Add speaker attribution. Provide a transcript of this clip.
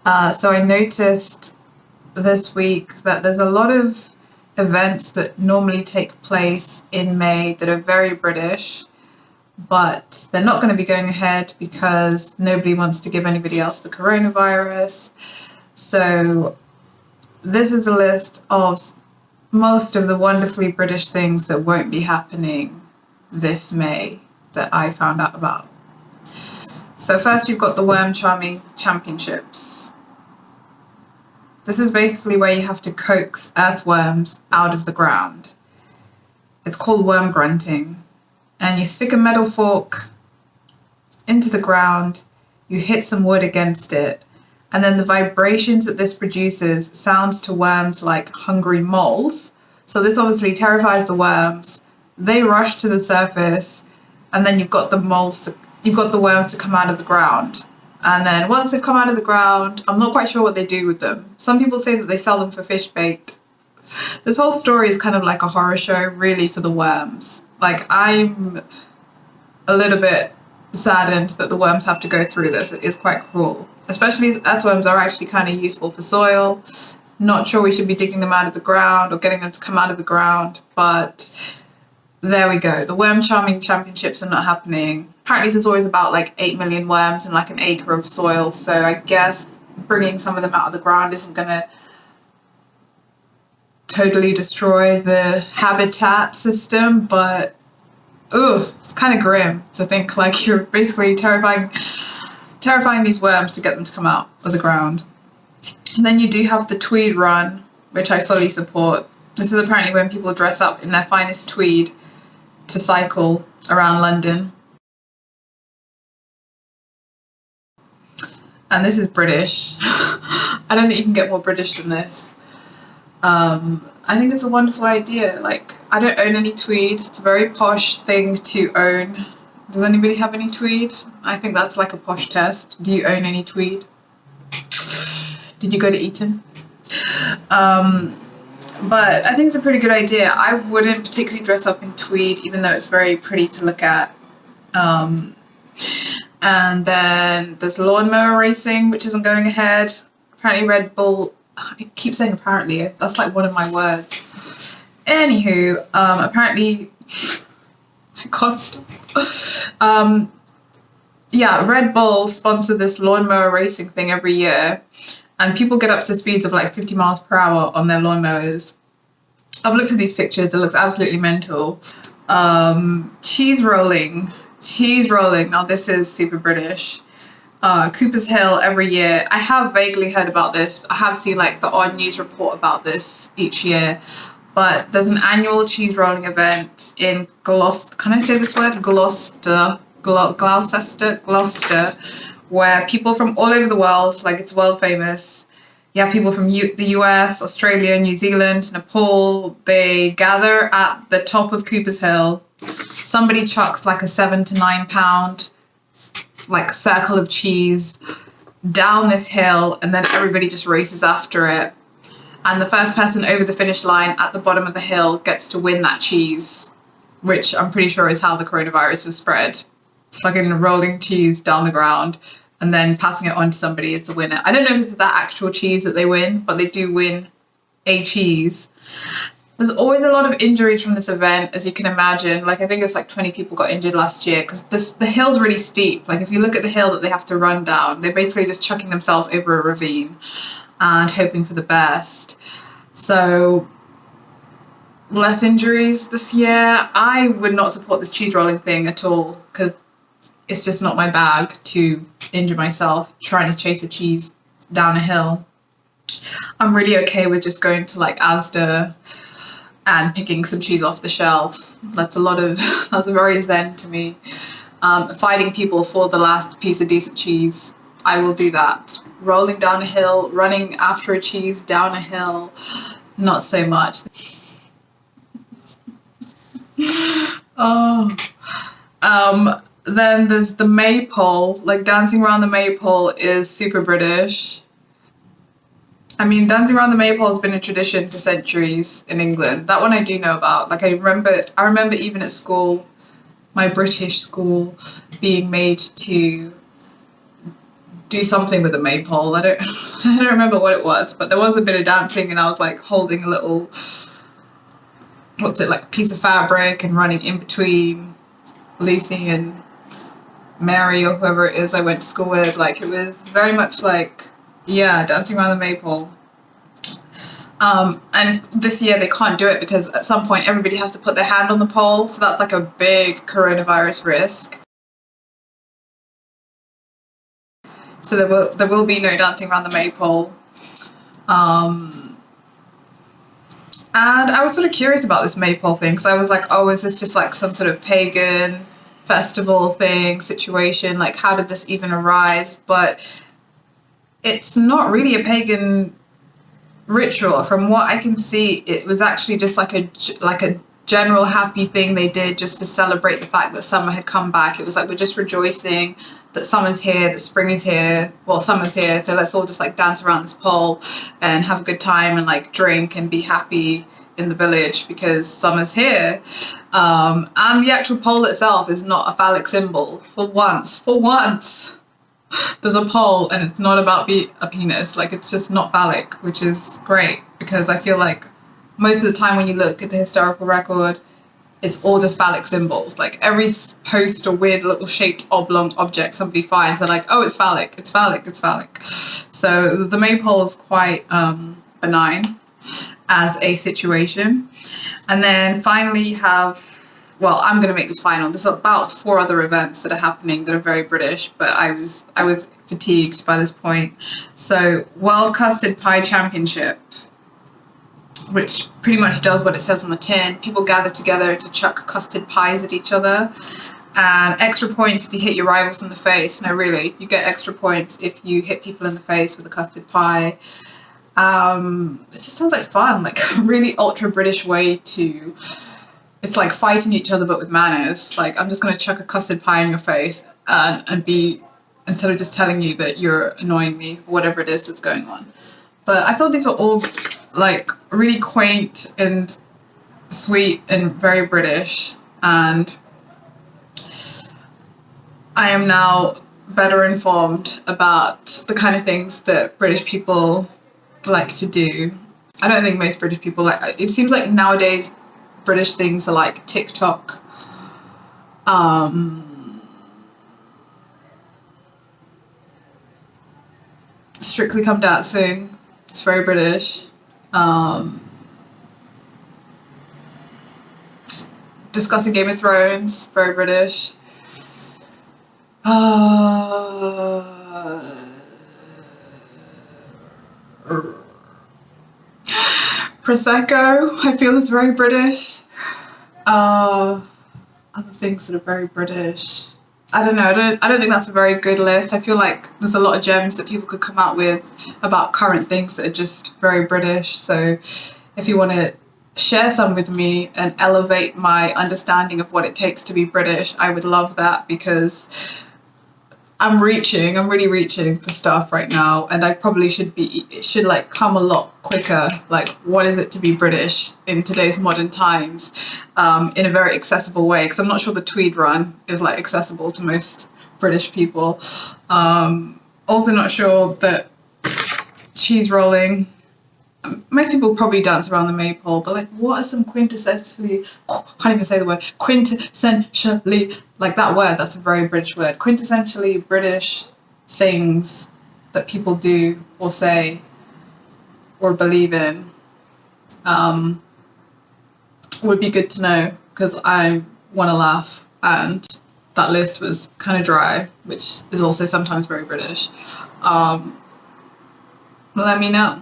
Speaker 1: So I noticed this week that there's a lot of events that normally take place in May that are very British, but they're not going to be going ahead because nobody wants to give anybody else the coronavirus. So this is a list of most of the wonderfully British things that won't be happening this May that I found out about. So first you've got the Worm Charming Championships. This is basically where you have to coax earthworms out of the ground. It's called worm grunting. And you stick a metal fork into the ground, you hit some wood against it, and then the vibrations that this produces sounds to worms like hungry moles. So this obviously terrifies the worms. They rush to the surface, and then you've got the worms to come out of the ground. And then once they've come out of the ground, I'm not quite sure what they do with them. Some people say that they sell them for fish bait. This whole story is kind of like a horror show, really, for the worms. Like, I'm a little bit saddened that the worms have to go through this. It is quite cruel. Especially as earthworms are actually kind of useful for soil. Not sure we should be digging them out of the ground or getting them to come out of the ground, but there we go. The Worm Charming Championships are not happening. Apparently there's always about like 8 million worms in like an acre of soil, so I guess bringing some of them out of the ground isn't going to totally destroy the habitat system, but it's kind of grim to think like you're basically terrifying these worms to get them to come out of the ground. And then you do have the Tweed Run, which I fully support. This is apparently when people dress up in their finest tweed to cycle around London. And this is British. I don't think you can get more British than this. I think it's a wonderful idea. Like, I don't own any tweed. It's a very posh thing to own. Does anybody have any tweed? I think that's like a posh test. Do you own any tweed? Did you go to Eton? But I think it's a pretty good idea. I wouldn't particularly dress up in tweed, even though it's very pretty to look at. And then there's lawnmower racing, which isn't going ahead. Apparently Red Bull, I keep saying apparently, that's like one of my words. Anywho, apparently, I can't stop. Red Bull sponsored this lawnmower racing thing every year, and people get up to speeds of like 50 miles per hour on their lawnmowers. I've looked at these pictures, it looks absolutely mental. Cheese rolling. Now this is super British. Cooper's Hill every year. I have vaguely heard about this. I have seen like the odd news report about this each year. But there's an annual cheese rolling event in Gloucester. Can I say this word? Gloucester, where people from all over the world, like it's world famous. You have people from the US, Australia, New Zealand, Nepal. They gather at the top of Cooper's Hill. Somebody chucks like a 7 to 9 pound like circle of cheese down this hill, and then everybody just races after it. And the first person over the finish line at the bottom of the hill gets to win that cheese, which I'm pretty sure is how the coronavirus was spread. Fucking rolling cheese down the ground and then passing it on to somebody as the winner. I don't know if it's that actual cheese that they win, but they do win a cheese. There's always a lot of injuries from this event, as you can imagine. Like, I think it's like 20 people got injured last year because the hill's really steep. Like, if you look at the hill that they have to run down, they're basically just chucking themselves over a ravine and hoping for the best. So, less injuries this year. I would not support this cheese rolling thing at all because it's just not my bag to injure myself trying to chase a cheese down a hill. I'm really okay with just going to like Asda and picking some cheese off the shelf. That's very zen to me. Fighting people for the last piece of decent cheese, I will do that. Rolling down a hill, running after a cheese down a hill, not so much. Then there's the maypole. Like, dancing around the maypole is super British. I mean, dancing around the maypole has been a tradition for centuries in England. That one I do know about. Like, I remember even at school, my British school, being made to do something with a maypole. I don't I don't remember what it was, but there was a bit of dancing, and I was like holding a little, what's it, like, piece of fabric and running in between Lucy and Mary or whoever it is I went to school with. Like, it was very much like, yeah, dancing around the maypole. And this year they can't do it because at some point everybody has to put their hand on the pole, so that's like a big coronavirus risk. So there will be no dancing around the maypole. And I was sort of curious about this maypole thing, because I was like, oh, is this just like some sort of pagan festival thing situation? Like, how did this even arise? But it's not really a pagan ritual. From what I can see, it was actually just like a general happy thing they did just to celebrate the fact that summer had come back. It was like, we're just rejoicing that summer's here, that spring is here. Well, summer's here, so let's all just like dance around this pole and have a good time and like drink and be happy in the village because summer's here. And the actual pole itself is not a phallic symbol. For once, there's a pole and it's not about a penis. Like, it's just not phallic, which is great, because I feel like most of the time when you look at the historical record, it's all just phallic symbols. Like, every post or weird little shaped oblong object somebody finds, they're like, oh, it's phallic, it's phallic, it's phallic. So the maypole is quite benign as a situation. And then finally you have, well, I'm going to make this final. There's about 4 other events that are happening that are very British, but I was fatigued by this point. So, World Custard Pie Championship, which pretty much does what it says on the tin. People gather together to chuck custard pies at each other. And extra points if you hit your rivals in the face. No, really, you get extra points if you hit people in the face with a custard pie. It just sounds like fun, like a really ultra British way to... It's like fighting each other but with manners. Like, I'm just going to chuck a custard pie in your face and be, instead of just telling you that you're annoying me, whatever it is that's going on. But I thought these were all like really quaint and sweet and very British, and I am now better informed about the kind of things that British people like to do. I don't think most British people like, it seems like nowadays British things are like TikTok, Strictly Come Dancing, it's very British, discussing Game of Thrones, very British, Prosecco, I feel, is very British. Other things that are very British, I don't know. I don't think that's a very good list. I feel like there's a lot of gems that people could come out with about current things that are just very British. So if you want to share some with me and elevate my understanding of what it takes to be British, I would love that, because I'm really reaching for stuff right now, and I probably it should like come a lot quicker. Like, what is it to be British in today's modern times, in a very accessible way? Because I'm not sure the Tweed Run is like accessible to most British people. Also not sure that cheese rolling, most people probably dance around the maypole, but like, what are some quintessentially, can't even say the word, quintessentially, like that word, that's a very British word, quintessentially British things that people do or say or believe in, would be good to know, because I want to laugh, and that list was kind of dry, which is also sometimes very British. Let me know.